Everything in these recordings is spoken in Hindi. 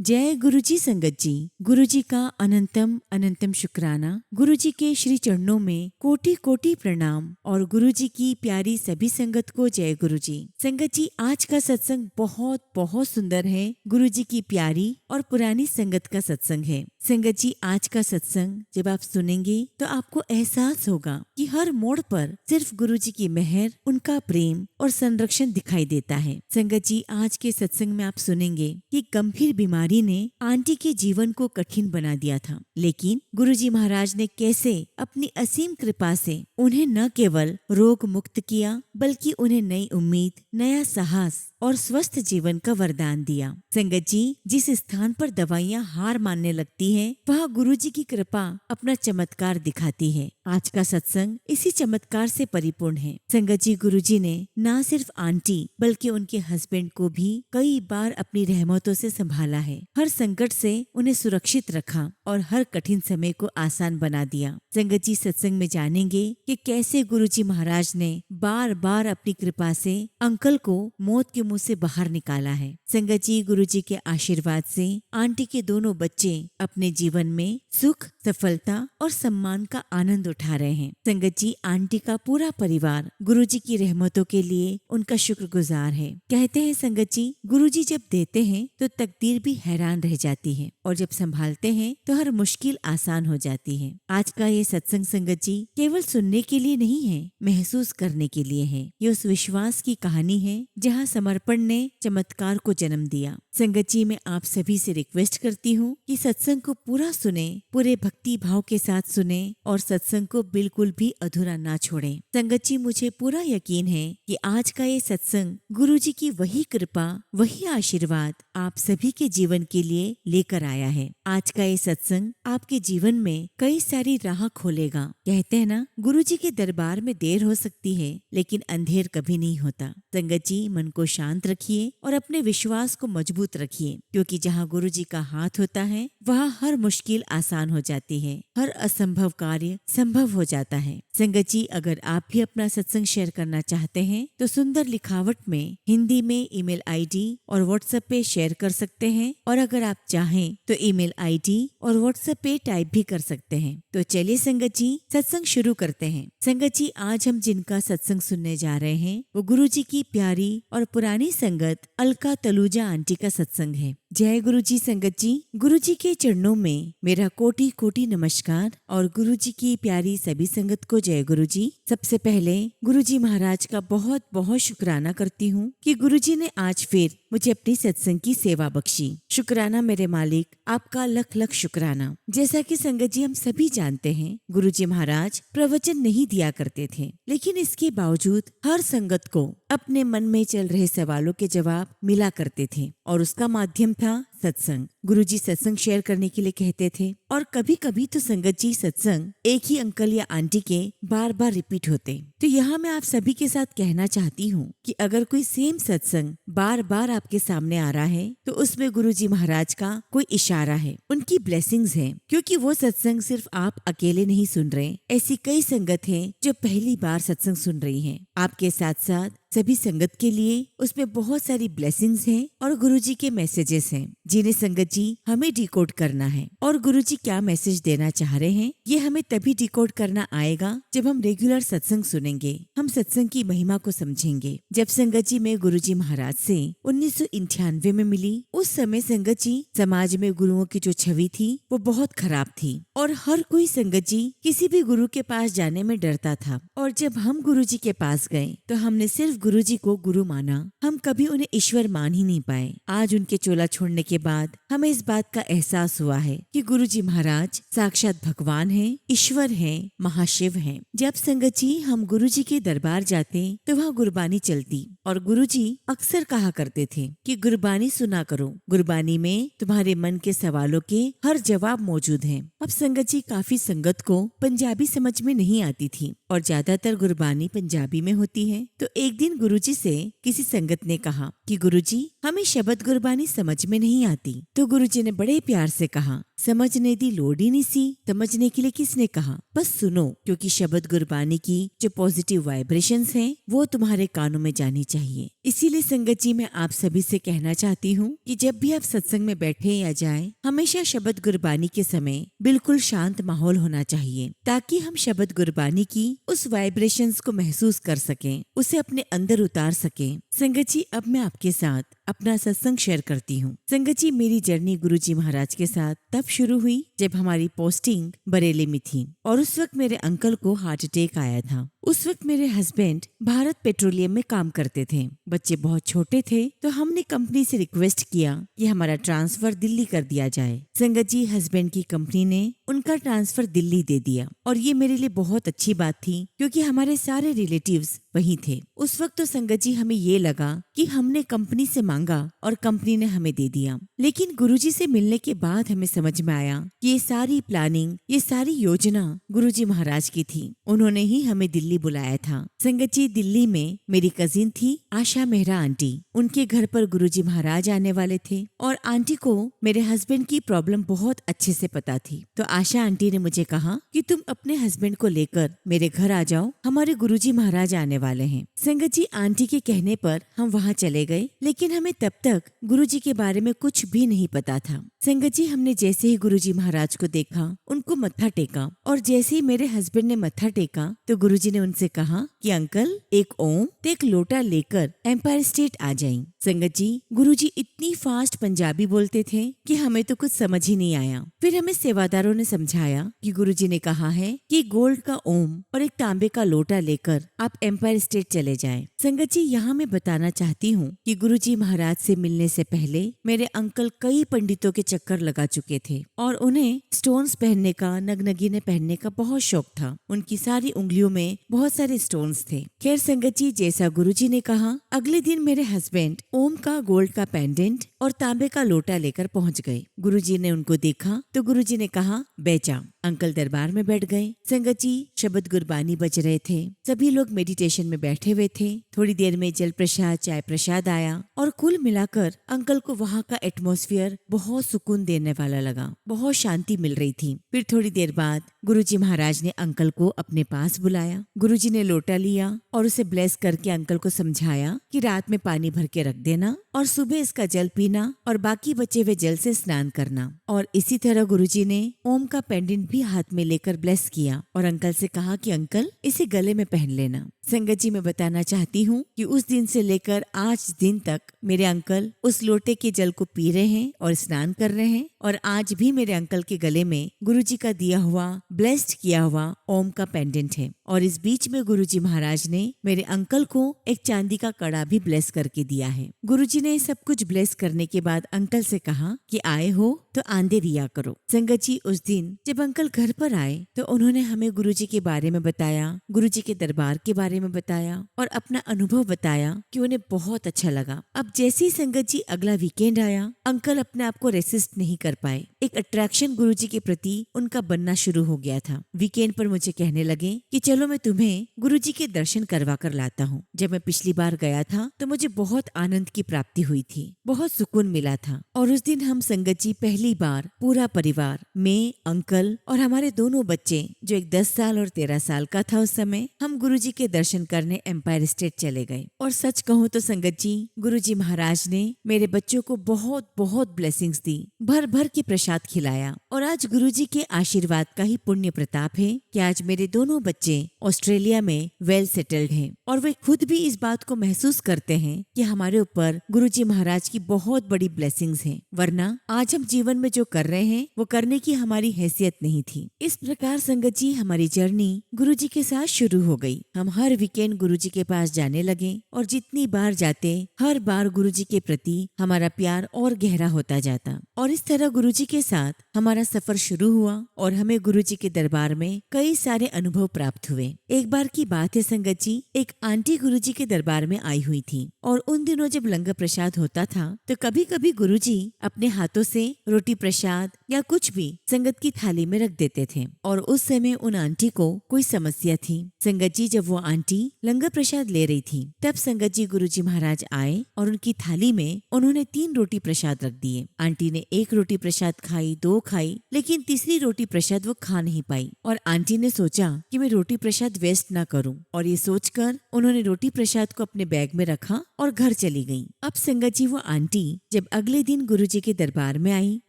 जय गुरुजी संगत जी। गुरुजी का अनंतम अनंतम शुक्राना। गुरुजी के श्री चरणों में कोटि कोटि प्रणाम और गुरुजी की प्यारी सभी संगत को जय गुरुजी। संगत जी, आज का सत्संग बहुत बहुत सुंदर है। गुरुजी की प्यारी और पुरानी संगत का सत्संग है। संगत जी, आज का सत्संग जब आप सुनेंगे तो आपको एहसास होगा कि हर मोड़ पर सिर्फ गुरुजी की मेहर, उनका प्रेम और संरक्षण दिखाई देता है। संगत जी, आज के सत्संग में आप सुनेंगे कि गंभीर बीमारी ने आंटी के जीवन को कठिन बना दिया था, लेकिन गुरुजी महाराज ने कैसे अपनी असीम कृपा से उन्हें न केवल रोग मुक्त किया बल्कि उन्हें नई उम्मीद, नया साहस और स्वस्थ जीवन का वरदान दिया। संगत जी, जिस स्थान पर दवाइयाँ हार मानने लगती हैं, वह गुरुजी की कृपा अपना चमत्कार दिखाती है। आज का सत्संग इसी चमत्कार से परिपूर्ण है। संगत जी, गुरुजी ने न सिर्फ आंटी बल्कि उनके हस्बैंड को भी कई बार अपनी रहमतों से संभाला है। हर संकट से उन्हें सुरक्षित रखा और हर कठिन समय को आसान बना दिया। संगत जी, सत्संग में जानेंगे कि कैसे गुरुजी महाराज ने बार बार अपनी कृपा से अंकल को मौत के मुंह से बाहर निकाला है। संगत जी, गुरुजी के आशीर्वाद से आंटी के दोनों बच्चे अपने जीवन में सुख, सफलता और सम्मान का आनंद उठा रहे हैं। संगत जी, आंटी का पूरा परिवार गुरुजी की रहमतों के लिए उनका शुक्रगुजार है। कहते हैं संगत जी, गुरुजी जब देते हैं तो तकदीर भी हैरान रह जाती है और जब संभालते हैं तो हर मुश्किल आसान हो जाती है। आज का ये सत्संग संगत जी केवल सुनने के लिए नहीं है, महसूस करने के लिए है। ये उस विश्वास की कहानी है जहाँ समर्पण ने चमत्कार को जन्म दिया। संगत जी, मैं आप सभी से रिक्वेस्ट करती हूँ कि सत्संग को पूरा सुने, पूरे भक्ति भाव के साथ सुने और सत्संग को बिल्कुल भी अधूरा ना छोड़ें। संगत जी, मुझे पूरा यकीन है कि आज का ये सत्संग गुरुजी की वही कृपा, वही आशीर्वाद आप सभी के जीवन के लिए लेकर आया है। आज का ये सत्संग आपके जीवन में कई सारी राह खोलेगा। कहते हैं ना, गुरुजी के दरबार में देर हो सकती है लेकिन अंधेर कभी नहीं होता। संगत जी, मन को शांत रखिए और अपने विश्वास को मजबूत रखिए, क्योंकि जहाँ गुरुजी का हाथ होता है वहाँ हर मुश्किल आसान हो जाती है, हर असंभव कार्य संभव हो जाता है। संगत जी, अगर आप भी अपना सत्संग शेयर करना चाहते हैं तो सुंदर लिखावट में हिंदी में ईमेल आईडी और व्हाट्सएप पे शेयर कर सकते हैं, और अगर आप चाहें तो ईमेल आईडी और व्हाट्सएप पे टाइप भी कर सकते हैं। तो चलिए संगत जी, सत्संग शुरू करते हैं। संगत जी, आज हम जिनका सत्संग सुनने जा रहे हैं वो गुरुजी की प्यारी और पुरानी संगत अलका तलूजा आंटी का सत्संग है। जय गुरुजी संगत जी। गुरुजी के चरणों में मेरा कोटि कोटि नमस्कार और गुरुजी की प्यारी सभी संगत को जय गुरुजी। सबसे पहले गुरुजी महाराज का बहुत बहुत शुक्राना करती हूँ कि गुरुजी ने आज फिर मुझे अपनी सत्संग की सेवा बख्शी। शुक्राना मेरे मालिक, आपका लख लख शुक्राना। जैसा कि संगत जी हम सभी जानते हैं, गुरुजी महाराज प्रवचन नहीं दिया करते थे, लेकिन इसके बावजूद हर संगत को अपने मन में चल रहे सवालों के जवाब मिला करते थे और उसका माध्यम था सत्संग। गुरुजी सत्संग शेयर करने के लिए कहते थे और कभी कभी तो संगत जी सत्संग एक ही अंकल या आंटी के बार बार रिपीट होते। तो यहाँ मैं आप सभी के साथ कहना चाहती हूँ कि अगर कोई सेम सत्संग बार बार आपके सामने आ रहा है तो उसमें गुरुजी महाराज का कोई इशारा है, उनकी ब्लेसिंग्स है, क्योंकि वो सत्संग सिर्फ आप अकेले नहीं सुन रहे। ऐसी कई संगत है जो पहली बार सत्संग सुन रही है। आपके साथ साथ सभी संगत के लिए उसमें बहुत सारी ब्लेसिंग्स हैं और गुरुजी के मैसेजेस हैं जिन्हें संगत जी हमें डिकोड करना है। और गुरुजी क्या मैसेज देना चाह रहे हैं ये हमें तभी डिकोड करना आएगा जब हम रेगुलर सत्संग सुनेंगे, हम सत्संग की महिमा को समझेंगे। जब संगत जी मैं गुरुजी महाराज से 1998 में मिली, उस समय संगत जी समाज में गुरुओं की जो छवि थी वो बहुत खराब थी और हर कोई संगत जी किसी भी गुरु के पास जाने में डरता था। और जब हम गुरुजी के पास गए तो हमने सिर्फ गुरुजी को गुरु माना, हम कभी उन्हें ईश्वर मान ही नहीं पाए। आज उनके चोला छोड़ने के बाद हमें इस बात का एहसास हुआ है कि गुरुजी महाराज साक्षात भगवान हैं, ईश्वर हैं, महाशिव हैं। जब संगत जी हम गुरुजी के दरबार जाते तो वहाँ गुरबानी चलती और गुरुजी अक्सर कहा करते थे कि गुरबानी सुना करो, गुरबानी में तुम्हारे मन के सवालों के हर जवाब मौजूद हैं। अब संगत जी काफी संगत को पंजाबी समझ में नहीं आती थी और ज्यादातर गुरबानी पंजाबी में होती है। तो एक दिन गुरुजी से किसी संगत ने कहा कि गुरुजी हमें शब्द गुरबानी समझ में नहीं आती। तो गुरुजी ने बड़े प्यार से कहा, समझने दी लोड़ ही नहीं सी। समझने के लिए किसने कहा, बस सुनो, क्योंकि शब्द गुरबानी की जो पॉजिटिव वाइब्रेशंस हैं वो तुम्हारे कानों में जानी चाहिए। इसीलिए संगत जी मैं आप सभी से कहना चाहती हूँ कि जब भी आप सत्संग में बैठे या जाएं, हमेशा शब्द गुरबानी के समय बिल्कुल शांत माहौल होना चाहिए, ताकि हम शब्द गुरबानी की उस वाइब्रेशंस को महसूस कर सकें, उसे अपने अंदर उतार सकें। संगत जी अब मैं आपके साथ अपना सत्संग शेयर करती हूँ। संगत जी मेरी जर्नी गुरुजी महाराज के साथ तब शुरू हुई जब हमारी पोस्टिंग बरेली में थी और उस वक्त मेरे अंकल को हार्ट अटैक आया था। उस वक्त मेरे हस्बैंड भारत पेट्रोलियम में काम करते थे, बच्चे बहुत छोटे थे, तो हमने कंपनी से रिक्वेस्ट किया कि हमारा ट्रांसफर दिल्ली कर दिया जाए। संगत जी हस्बैंड की कंपनी ने उनका ट्रांसफर दिल्ली दे दिया और ये मेरे लिए बहुत अच्छी बात थी, क्योंकि हमारे सारे रिलेटिव्स वहीं थे। उस वक्त तो संगत जी हमें ये लगा कि हमने कंपनी से मांगा और कंपनी ने हमें दे दिया, लेकिन गुरुजी से मिलने के बाद हमें समझ में आया कि ये सारी प्लानिंग, ये सारी योजना गुरुजी महाराज की थी। उन्होंने ही हमें दिल्ली बुलाया था। संगत जी दिल्ली में मेरी कजिन थी आशा मेहरा आंटी, उनके घर पर गुरुजी महाराज आने वाले थे और आंटी को मेरे हस्बैंड की प्रॉब्लम बहुत अच्छे से पता थी। तो आशा आंटी ने मुझे कहा कि तुम अपने हस्बैंड को लेकर मेरे घर आ जाओ, हमारे गुरुजी महाराज आने वाले हैं। संगत जी आंटी के कहने पर हम वहाँ चले गए, लेकिन हमें तब तक गुरुजी के बारे में कुछ भी नहीं पता था। संगत जी हमने जैसे ही गुरुजी महाराज को देखा, उनको मत्था टेका और जैसे ही मेरे हस्बैंड ने मत्था टेका तो गुरुजी ने उनसे कहा कि अंकल एक ओम तो एक लोटा लेकर एम्पायर स्टेट आ जाएं। संगत जी गुरुजी इतनी फास्ट पंजाबी बोलते थे कि हमें तो कुछ समझ ही नहीं आया। फिर हमें सेवादारों ने समझाया कि गुरुजी ने कहा है कि गोल्ड का ओम और एक तांबे का लोटा लेकर आप एम्पायर स्टेट चले जाएं। संगत जी यहाँ मैं बताना चाहती हूँ कि गुरुजी महाराज से मिलने से पहले मेरे अंकल कई पंडितों के चक्कर लगा चुके थे और उन्हें स्टोन्स पहनने का, नगनगीने पहनने का बहुत शौक था। उनकी सारी उंगलियों में बहुत सारे स्टोन्स थे। खैर संगत जी जैसा गुरुजी ने कहा, अगले दिन मेरे हस्बैंड ओम का गोल्ड का पेंडेंट और तांबे का लोटा लेकर पहुंच गए। गुरुजी ने उनको देखा तो गुरुजी ने कहा बेचा। अंकल दरबार में बैठ गए। संगत जी शब्द गुरबानी बज रहे थे, सभी लोग मेडिटेशन में बैठे हुए थे। थोड़ी देर में जल प्रसाद, चाय प्रसाद आया और कुल मिलाकर अंकल को वहाँ का एटमॉस्फेयर बहुत सुकून देने वाला लगा, बहुत शांति मिल रही थी। फिर थोड़ी देर बाद गुरुजी महाराज ने अंकल को अपने पास बुलाया। गुरुजी ने लोटा लिया और उसे ब्लेस करके अंकल को समझाया कि रात में पानी भर के रख देना और सुबह इसका जल पीना और बाकी बचे हुए जल से स्नान करना। और इसी तरह गुरुजी ने ओम का पेंडेंट भी हाथ में लेकर ब्लेस किया और अंकल से कहा कि अंकल इसे गले में पहन लेना। संगत जी मैं बताना चाहती हूँ कि उस दिन से लेकर आज दिन तक मेरे अंकल उस लोटे के जल को पी रहे हैं और स्नान कर रहे हैं और आज भी मेरे अंकल के गले में गुरुजी का दिया हुआ, ब्लेस्ड किया हुआ ओम का पेंडेंट है। और इस बीच में गुरुजी महाराज ने मेरे अंकल को एक चांदी का कड़ा भी ब्लेस करके दिया है। गुरुजी ने सब कुछ ब्लेस करने के बाद अंकल से कहा कि आए हो तो आंदे रिया करो। संगत जी उस दिन जब अंकल घर पर आए तो उन्होंने हमें गुरुजी के बारे में बताया, गुरुजी के दरबार के बारे में बताया और अपना अनुभव बताया कि उन्हें बहुत अच्छा लगा। अब जैसे ही संगत जी अगला वीकेंड आया, अंकल अपने आप को रेसिस्ट नहीं कर पाए। एक अट्रैक्शन गुरुजी के प्रति उनका बनना शुरू हो गया था। वीकेंड पर मुझे कहने लगे कि चलो मैं तुम्हें गुरुजी के दर्शन करवा कर लाता हूँ। जब मैं पिछली बार गया था तो मुझे बहुत आनंद की प्राप्ति हुई थी, बहुत सुकून मिला था। और उस दिन हम संगत जी पहली बार पूरा परिवार, मैं, अंकल और हमारे दोनों बच्चे जो एक 10 साल और 13 साल का था उस समय, हम गुरुजी के दर्शन करने एम्पायर स्टेट चले गए। और सच कहूँ तो संगत जी गुरुजी महाराज ने मेरे बच्चों को बहुत बहुत ब्लेसिंग्स दी, भर भर के प्रसाद खिलाया। और आज गुरुजी के आशीर्वाद का ही पुण्य प्रताप है कि आज मेरे दोनों बच्चे ऑस्ट्रेलिया में वेल सेटल्ड हैं और वे खुद भी इस बात को महसूस करते हैं कि हमारे ऊपर गुरुजी महाराज की बहुत बड़ी ब्लेसिंग्स हैं, वरना आज हम जीवन में जो कर रहे हैं वो करने की हमारी हैसियत नहीं थी। इस प्रकार संगत जी हमारी जर्नी गुरुजी के साथ शुरू हो गई। हम हर वीकेंड गुरुजी के पास जाने लगे और जितनी बार जाते हर बार गुरुजी के प्रति हमारा प्यार और गहरा होता जाता। और इस तरह गुरुजी के साथ हमारा सफर शुरू हुआ और हमें गुरुजी के दरबार में कई सारे अनुभव प्राप्त हुए। एक बार की बात है संगत जी, एक आंटी गुरुजी के दरबार में आई हुई थी और उन दिनों जब लंगर प्रसाद होता था तो कभी कभी गुरुजी अपने हाथों से रोटी प्रसाद या कुछ भी संगत की थाली में रख देते थे। और उस समय उन आंटी को कोई समस्या थी। संगत जी जब वो आंटी लंगर प्रसाद ले रही थी तब संगत जी गुरुजी महाराज आए और उनकी थाली में उन्होंने 3 रोटी प्रसाद रख दिए। आंटी ने 1 रोटी प्रसाद खाई, 2 खाई, लेकिन तीसरी रोटी प्रसाद वो खा नहीं पाई और आंटी ने सोचा कि मैं रोटी प्रसाद वेस्ट ना करूं, और ये सोचकर उन्होंने रोटी प्रसाद को अपने बैग में रखा और घर चली गई। अब संगत जी वो आंटी जब अगले दिन गुरुजी के दरबार में आई,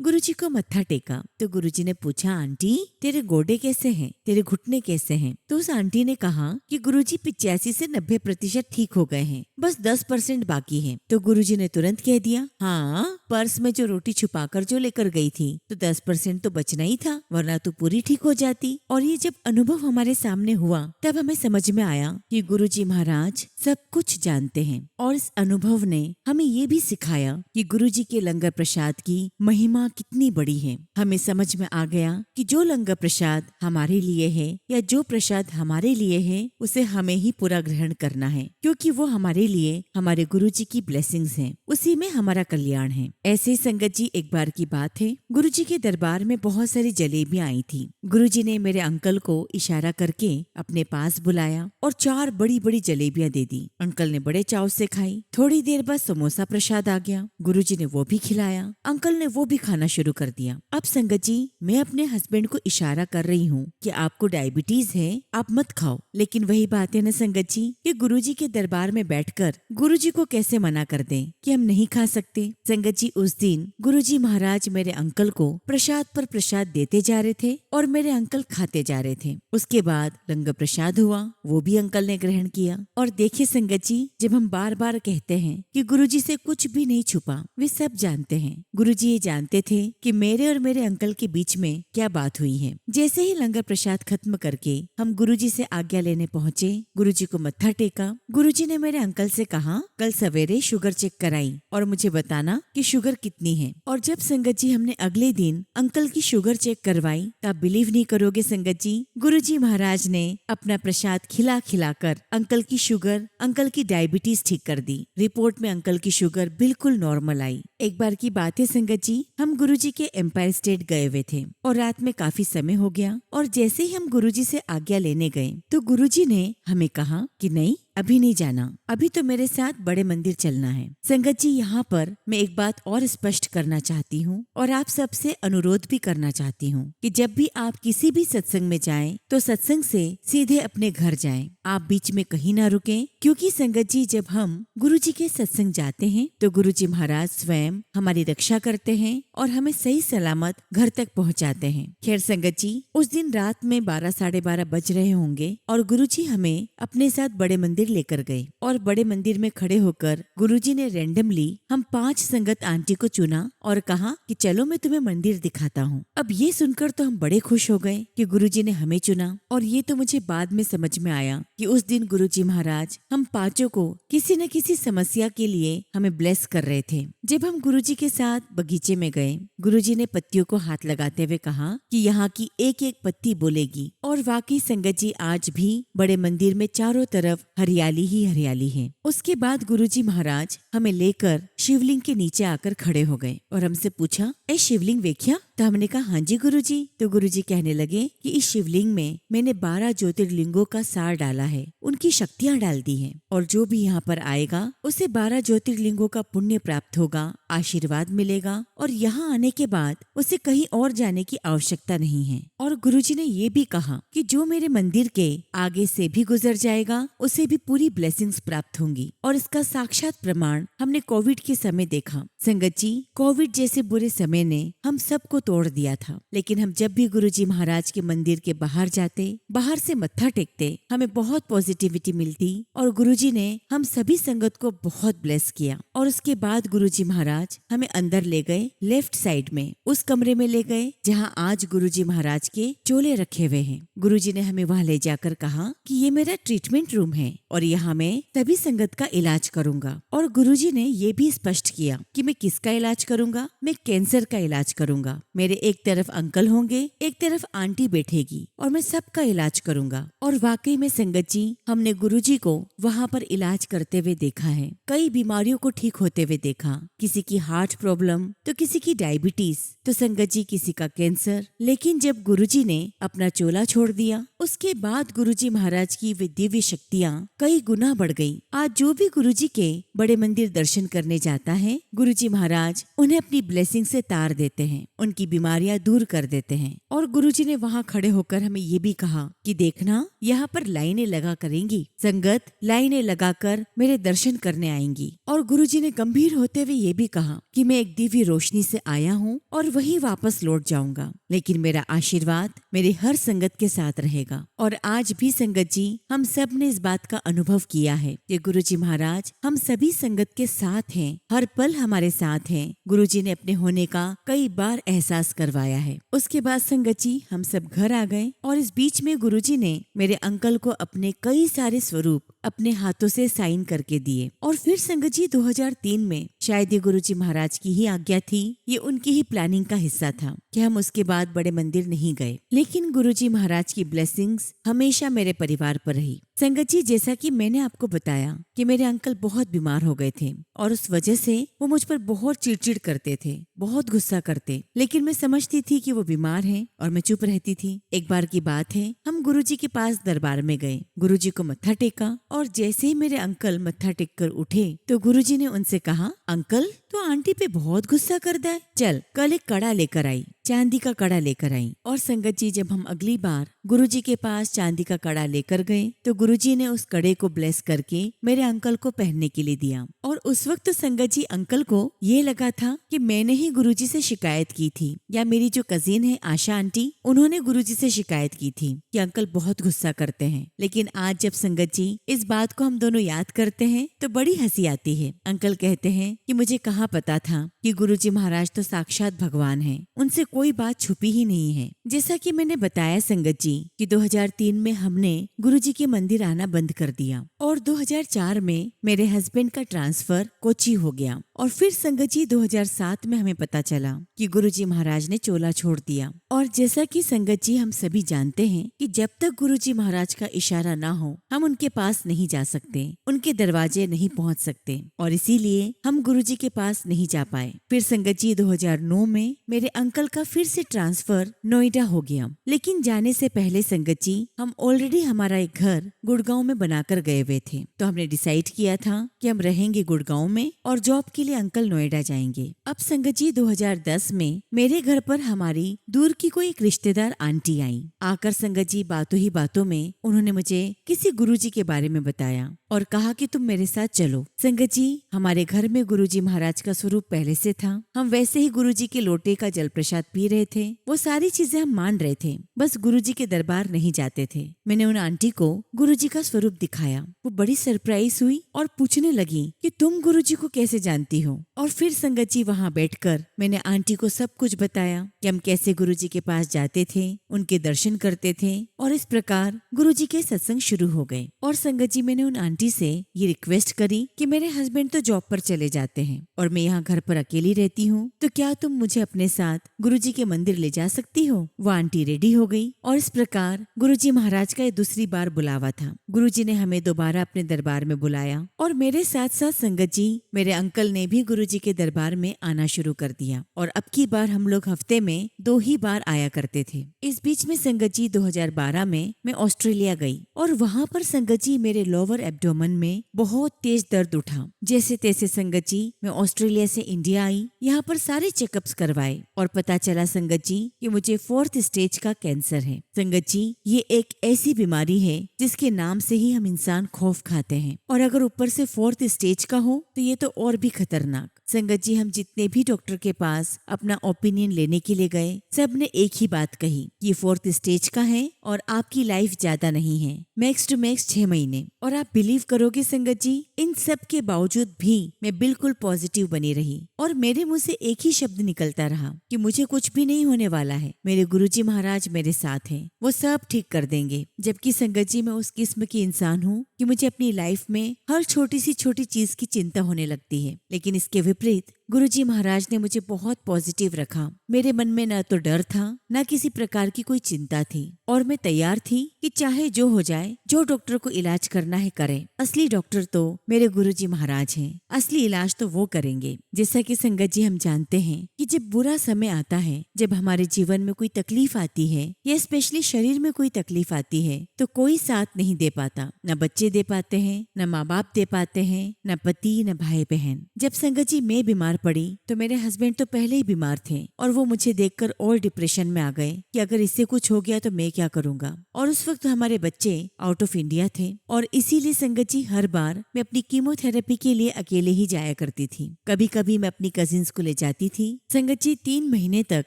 गुरुजी को मत्था टेका तो गुरुजी ने पूछा, आंटी तेरे गोडे कैसे हैं, तेरे घुटने कैसे हैं? तो उस आंटी ने कहा कि गुरुजी 85 से 90% ठीक हो गए हैं, बस 10% बाकी है। तो गुरुजी ने तुरंत कह दिया, हाँ पर्स में जो रोटी छुपाकर जो लेकर गई थी तो 10% तो बचना ही था, वरना तो पूरी ठीक हो जाती। और ये जब अनुभव हमारे सामने हुआ तब हमें समझ में आया कि गुरुजी महाराज सब कुछ जानते हैं, और इस अनुभव ने हमें ये भी सिखाया कि गुरुजी के लंगर प्रसाद की महिमा कितनी बड़ी है। हमें समझ में आ गया कि जो लंगर प्रसाद हमारे लिए है या जो प्रसाद हमारे लिए है उसे हमें ही पूरा ग्रहण करना है, क्योंकि वो हमारे लिए हमारे गुरुजी की ब्लेसिंग्स हैं, उसी में हमारा कल्याण है। ऐसे संगत जी एक बार की बात है, गुरुजी के दरबार में बहुत सारी जलेबियां आई थी। गुरुजी ने मेरे अंकल को इशारा करके अपने पास बुलाया और 4 बड़ी बड़ी जलेबियां दे दी। अंकल ने बड़े चाव से खाई। थोड़ी देर बाद समोसा प्रसाद आ गया, गुरुजी ने वो भी खिलाया, अंकल ने वो भी खाना शुरू कर दिया। अब संगत जी मैं अपने हस्बैंड को इशारा कर रही हूँ कि आपको डायबिटीज है, आप मत खाओ, लेकिन वही बात है न संगत जी कि गुरुजी के दरबार में बैठकर गुरुजी को कैसे मना कर दें कि हम नहीं खा सकते। संगत जी उस दिन गुरुजी महाराज मेरे अंकल को प्रसाद पर प्रसाद देते जा रहे थे और मेरे अंकल खाते जा रहे थे। उसके बाद लंगर प्रसाद हुआ, वो भी अंकल ने ग्रहण किया। और देखिए संगत जी, जब हम बार बार कहते हैं कि गुरुजी से कुछ भी नहीं छुपा, वे सब जानते हैं। गुरुजी ये जानते थे कि मेरे और मेरे अंकल के बीच में क्या बात हुई है। जैसे ही लंगर प्रसाद खत्म करके हम गुरुजी से आज्ञा लेने पहुँचे, गुरुजी को मत्था टेका। गुरुजी ने मेरे अंकल से कहा, कल सवेरे शुगर चेक कराई और मुझे बताना कि शुगर कितनी है। और जब संगत जी हमने अगले दिन अंकल की शुगर चेक करवाई, तब बिलीव नहीं करोगे संगत जी, गुरुजी महाराज ने अपना प्रसाद खिला खिलाकर अंकल की शुगर, अंकल की डायबिटीज ठीक कर दी। रिपोर्ट में अंकल की शुगर बिल्कुल नॉर्मल आई। एक बार की बात है संगत जी, हम गुरुजी के एम्पायर स्टेट गए हुए थे और रात में काफी समय हो गया, और जैसे ही हम गुरुजी से आज्ञा लेने गए तो गुरुजी ने हमें कहा कि नहीं अभी नहीं जाना, अभी तो मेरे साथ बड़े मंदिर चलना है। संगत जी यहाँ पर मैं एक बात और स्पष्ट करना चाहती हूँ और आप सबसे अनुरोध भी करना चाहती हूँ कि जब भी आप किसी भी सत्संग में जाएं तो सत्संग से सीधे अपने घर जाएं, आप बीच में कहीं ना रुकें, क्योंकि संगत जी जब हम गुरुजी के सत्संग जाते हैं तो गुरुजी महाराज स्वयं हमारी रक्षा करते हैं और हमें सही सलामत घर तक पहुँचाते हैं। खैर संगत जी उस दिन रात में 12 साढ़े 12 बज रहे होंगे और गुरुजी हमें अपने साथ बड़े मंदिर लेकर गए, और बड़े मंदिर में खड़े होकर गुरुजी ने रैंडमली हम 5 संगत आंटी को चुना और कहा कि चलो मैं तुम्हें मंदिर दिखाता हूँ। अब ये सुनकर तो हम बड़े खुश हो गए कि गुरुजी ने हमें चुना, और ये तो मुझे बाद में समझ में आया कि उस दिन गुरुजी महाराज हम 5 को किसी न किसी समस्या के लिए हमें ब्लेस कर रहे थे। जब हम गुरुजी के साथ बगीचे में गए, गुरुजी ने पत्तियों को हाथ लगाते हुए कहा कि यहाँ की एक एक पत्ती बोलेगी, और वाकई संगत जी आज भी बड़े मंदिर में चारों तरफ हरियाली ही हरियाली है। उसके बाद गुरुजी महाराज हमें लेकर शिवलिंग के नीचे आकर खड़े हो गए और हमसे पूछा, ए शिवलिंग वेख्या? तो हमने कहा हाँ जी गुरुजी। तो गुरुजी कहने लगे कि इस शिवलिंग में मैंने 12 ज्योतिर्लिंगों का सार डाला है, उनकी शक्तियाँ डाल दी हैं, और जो भी यहाँ पर आएगा उसे 12 ज्योतिर्लिंगों का पुण्य प्राप्त होगा, आशीर्वाद मिलेगा, और यहाँ आने के बाद उसे कहीं और जाने की आवश्यकता नहीं है। और गुरुजी ने ये भी कहा कि जो मेरे मंदिर के आगे से भी गुजर जाएगा उसे भी पूरी ब्लेसिंग्स प्राप्त होंगी, और इसका साक्षात प्रमाण हमने कोविड के समय देखा। संगत जी कोविड जैसे बुरे समय ने हम सबको तोड़ दिया था, लेकिन हम जब भी गुरुजी महाराज के मंदिर के बाहर जाते, बाहर से मत्था टेकते, हमें बहुत पॉजिटिविटी मिलती, और गुरुजी ने हम सभी संगत को बहुत ब्लेस किया। और उसके बाद गुरुजी महाराज हमें अंदर ले गए, लेफ्ट साइड में उस कमरे में ले गए जहाँ आज गुरुजी महाराज के चोले रखे हुए हैं। गुरुजी ने हमें वहाँ ले जाकर कहा कि ये मेरा ट्रीटमेंट रूम है और यहाँ मैं सभी संगत का इलाज करूंगा। और गुरुजी ने ये भी स्पष्ट किया कि मैं किसका इलाज करूंगा, मैं कैंसर का इलाज करूंगा। मेरे एक तरफ अंकल होंगे, एक तरफ आंटी बैठेगी, और मैं सबका इलाज करूंगा। और वाकई में संगत जी हमने गुरुजी को वहाँ पर इलाज करते हुए देखा है, कई बीमारियों को ठीक होते हुए देखा, किसी की हार्ट प्रॉब्लम तो किसी की डायबिटीज, तो संगत जी किसी का कैंसर। लेकिन जब गुरुजी ने अपना चोला छोड़ दिया उसके बाद गुरुजी महाराज की वे दिव्य शक्तियाँ कई गुना बढ़ गई। आज जो भी गुरुजी के बड़े मंदिर मंदिर दर्शन करने जाता है, गुरुजी महाराज उन्हें अपनी ब्लेसिंग से तार देते हैं, उनकी बीमारियां दूर कर देते हैं। और गुरुजी ने वहाँ खड़े होकर हमें ये भी कहा कि देखना, यहाँ पर लाइनें लगा करेंगी, संगत लाइनें लगाकर मेरे दर्शन करने आएंगी। और गुरुजी ने गंभीर होते हुए ये भी कहा कि मैं एक दिव्य रोशनी से आया हूँ और वही वापस लौट जाऊंगा, लेकिन मेरा आशीर्वाद मेरे हर संगत के साथ रहेगा। और आज भी संगत जी, हम सब ने इस बात का अनुभव किया है कि गुरुजी महाराज हम सभी संगत के साथ हैं, हर पल हमारे साथ हैं। गुरुजी ने अपने होने का कई बार एहसास करवाया है। उसके बाद संगत जी हम सब घर आ गए और इस बीच में गुरुजी ने मेरे अंकल को अपने कई सारे स्वरूप अपने हाथों से साइन करके दिए। और फिर संगत जी 2003 में शायद ये गुरुजी महाराज की ही आज्ञा थी, ये उनकी ही प्लानिंग का हिस्सा था कि हम उसके बाद बड़े मंदिर नहीं गए, लेकिन गुरुजी महाराज की ब्लेसिंग्स हमेशा मेरे परिवार पर रही। संगत जी, जैसा कि मैंने आपको बताया कि मेरे अंकल बहुत बीमार हो गए थे और उस वजह से वो मुझ पर बहुत चिड़चिड़ करते थे, बहुत गुस्सा करते, लेकिन मैं समझती थी कि वो बीमार हैं और मैं चुप रहती थी। एक बार की बात है, हम गुरुजी के पास दरबार में गए, गुरुजी को मत्था टेका और जैसे ही मेरे अंकल मत्था टेक कर उठे तो गुरुजी ने उनसे कहा, अंकल तो आंटी पे बहुत गुस्सा करता है, चल कल एक कड़ा लेकर आई, चांदी का कड़ा लेकर आई। और संगत जी जब हम अगली बार गुरुजी के पास चांदी का कड़ा लेकर गए तो गुरुजी ने उस कड़े को ब्लेस करके मेरे अंकल को पहनने के लिए दिया। और उस वक्त तो संगत जी अंकल को ये लगा था कि मैंने ही गुरुजी से शिकायत की थी, या मेरी जो कजिन है आशा आंटी, उन्होंने गुरुजी से शिकायत की थी कि अंकल बहुत गुस्सा करते हैं। लेकिन आज जब संगत जी इस बात को हम दोनों याद करते हैं तो बड़ी हंसी आती है। अंकल कहते हैं कि मुझे कहाँ पता था कि गुरुजी महाराज तो साक्षात भगवान हैं, उनसे कोई बात छुपी ही नहीं है। जैसा कि मैंने बताया संगत जी कि 2003 में हमने गुरुजी के मंदिर आना बंद कर दिया और 2004 में मेरे हस्बैंड का ट्रांसफर कोची हो गया। और फिर संगत जी 2007 में हमें पता चला कि गुरुजी महाराज ने चोला छोड़ दिया। और जैसा कि संगत जी हम सभी जानते हैं कि जब तक गुरुजी महाराज का इशारा ना हो हम उनके पास नहीं जा सकते, उनके दरवाजे नहीं पहुंच सकते, और इसीलिए हम गुरुजी के पास नहीं जा पाए। फिर संगत जी 2009 में मेरे अंकल का फिर से ट्रांसफर नोएडा हो गया, लेकिन जाने से पहले संगत जी हम ऑलरेडी हमारा एक घर गुड़गांव में बनाकर गए हुए थे। तो हमने डिसाइड किया था कि हम रहेंगे गुड़गांव में और जॉब के लिए अंकल नोएडा जाएंगे। अब संगत जी 2010 में मेरे घर पर हमारी दूर की कोई एक रिश्तेदार आंटी आई। आकर संगत जी बातों ही बातों में उन्होंने मुझे किसी गुरुजी के बारे में बताया और कहा कि तुम मेरे साथ चलो। संगत जी हमारे घर में गुरुजी महाराज का स्वरूप पहले से था, हम वैसे ही गुरुजी के लोटे का जल प्रसाद पी रहे थे, वो सारी चीजें हम मान रहे थे, बस गुरुजी के दरबार नहीं जाते थे। मैंने उन आंटी को गुरुजी का स्वरूप दिखाया, वो बड़ी सरप्राइज हुई और पूछने लगी कि तुम गुरुजी को कैसे जानती हो। और फिर संगत जी वहाँ बैठकर मैंने आंटी को सब कुछ बताया कि हम कैसे गुरुजी के पास जाते थे, उनके दर्शन करते थे, और इस प्रकार गुरुजी के सत्संग शुरू हो गए। और संगत जी मैंने उन आंटी से ये रिक्वेस्ट करी कि मेरे हस्बैंड तो जॉब पर चले जाते हैं और मैं यहाँ घर पर अकेली रहती हूँ, तो क्या तुम मुझे अपने साथ गुरुजी के मंदिर ले जा सकती हो। वो आंटी रेडी हो गई और इस प्रकार गुरुजी महाराज का ये दूसरी बार बुलावा था। गुरुजी ने हमें दोबारा अपने दरबार में बुलाया और मेरे साथ साथ संगत जी मेरे अंकल ने भी गुरुजी के दरबार में आना शुरू कर दिया और अब की बार हम लोग हफ्ते में 2 ही बार आया करते थे। इस बीच में संगत जी 2012 में मैं ऑस्ट्रेलिया गई और वहाँ पर संगत जी मेरे लोअर एब्डोमेन में बहुत तेज दर्द उठा। जैसे तैसे संगत जी मैं ऑस्ट्रेलिया से इंडिया आई, यहाँ पर सारे चेकअप्स करवाए और पता चला संगत जी कि मुझे 4th स्टेज का कैंसर है। संगत जी ये एक ऐसी बीमारी है जिसके नाम से ही हम इंसान खौफ खाते हैं, और अगर ऊपर से 4th स्टेज का हो तो ये तो और भी खतरनाक। संगत जी हम जितने भी डॉक्टर के पास अपना ओपिनियन लेने के लिए गए, सब ने एक ही बात कही, ये 4th स्टेज का है और आपकी लाइफ ज्यादा नहीं है, मैक्स टू मैक्स 6 महीने। और आप बिलीव करोगे संगत जी इन सब के बावजूद भी मैं बिल्कुल पॉजिटिव बनी रही और मेरे मुंह से एक ही शब्द निकलता रहा कि मुझे कुछ भी नहीं होने वाला है, मेरे गुरुजी महाराज मेरे साथ हैं, वो सब ठीक कर देंगे। जबकि संगत जी मैं उस किस्म की इंसान हूँ कि मुझे अपनी लाइफ में हर छोटी सी छोटी चीज की चिंता होने लगती है, लेकिन इसके विपरीत गुरुजी महाराज ने मुझे बहुत पॉजिटिव रखा। मेरे मन में न तो डर था, न किसी प्रकार की कोई चिंता थी और मैं तैयार थी कि चाहे जो हो जाए, जो डॉक्टर को इलाज करना है करें। असली डॉक्टर तो मेरे गुरुजी महाराज हैं, असली इलाज तो वो करेंगे। जैसा कि संगत जी हम जानते हैं कि जब बुरा समय आता है, जब हमारे जीवन में कोई तकलीफ आती है या स्पेशली शरीर में कोई तकलीफ आती है, तो कोई साथ नहीं दे पाता। न बच्चे दे पाते हैं, न माँ बाप दे पाते हैं, न पति, न भाई बहन। जब संगत जी मैं बीमार पड़ी तो मेरे हस्बैंड तो पहले ही बीमार थे और वो मुझे देखकर और डिप्रेशन में आ गए कि अगर इससे कुछ हो गया तो मैं क्या करूंगा। और उस वक्त हमारे बच्चे आउट ऑफ इंडिया थे और इसीलिए संगत जी हर बार मैं अपनी कीमोथेरेपी के लिए अकेले ही जाया करती थी। कभी कभी मैं अपनी कजिन्स को ले जाती थी। संगत जी 3 महीने तक